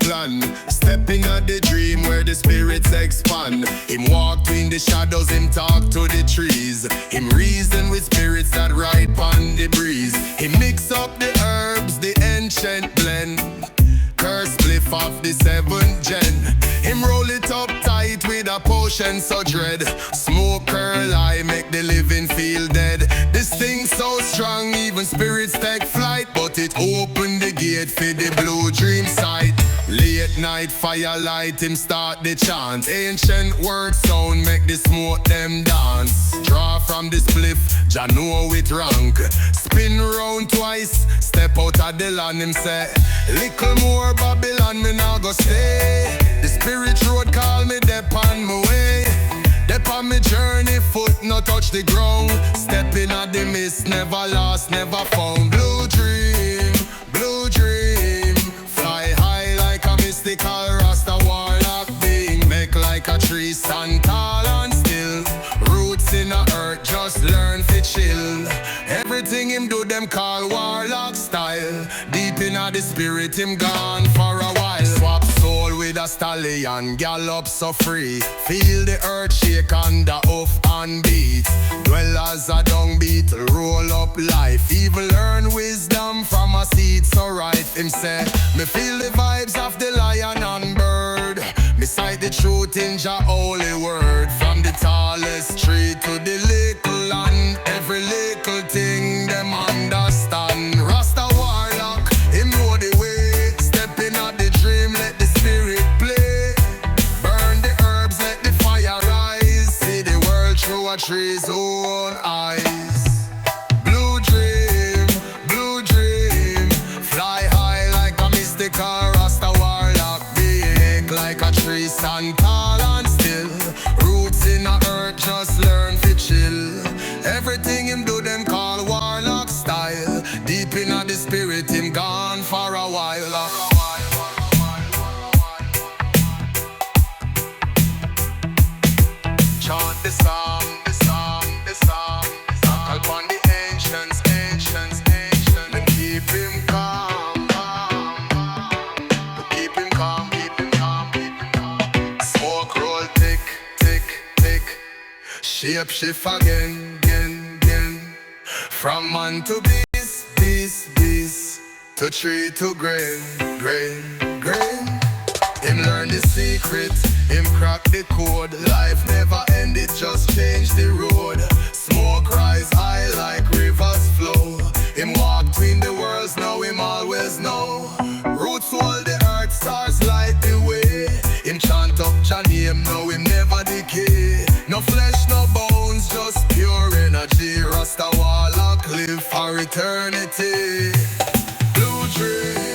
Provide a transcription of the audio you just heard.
plan. Stepping at the dream where the spirits expand. Him walk between the shadows, him talk to the trees. Him reason with spirits that ride pon the breeze. Him mix up the herbs, the ancient blend. Curse spliff off the 7th gen. Him roll it up tight with a potion so dread. Smoke curl eye make the living feel dead. This thing so strong even spirits take flight. But it open the gate for the blue dream sight. Late night firelight him start the chant. Ancient word sound make the smoke them dance. Draw from the spliff, Jah know it rank. Spin round twice, step out of the land him say. Little more Babylon me now go stay. The spirit road call me dep on my way. Dep on me journey, foot no touch the ground. Stepping at the mist, never lost, never found. Blue dream, fly high like a mystical Rasta Warlock being. Make like a tree, stand tall and still. Roots in the earth, just learn to chill. Everything him do them call Warlock style. Deep in the spirit him gone for a while. Swap soul with a stallion, gallop so free. Feel the earth shake under hoof and beat. Dwell as a dung beat, roll up life. Even learn wisdom from a seed so right. Him say, me feel the vibes of the lion and bird. Me sight the truth in Jah holy word. From the tallest tree to the little and every little thing them understand. Rasta Warlock, him know the way. Stepping at the dream, let the spirit play. Burn the herbs, let the fire rise. See the world through a tree's own eyes. Blue dream, fly high like a mystical Rasta Warlock being. Like a tree, stand tall and still. Roots in the earth, just learn to chill. Everything him do them call Warlock style. Deep in the spirit him gone for a while. Chant the song, the song, the song. Call upon the ancients. And keep him calm, keep him calm. Smoke roll tick. Shapeshift again. From man to beast, to tree to grain. Him learn the secret, him crack the code. Life never end, it just change the road. Smoke rise high like rivers flow. Him walk between the worlds, now him always know. Roots hold the earth, stars light the way. Him chant up Jah name, now him never decay. No flesh, no bones, just pure energy. Rasta Warlock live for eternity. Blue dream.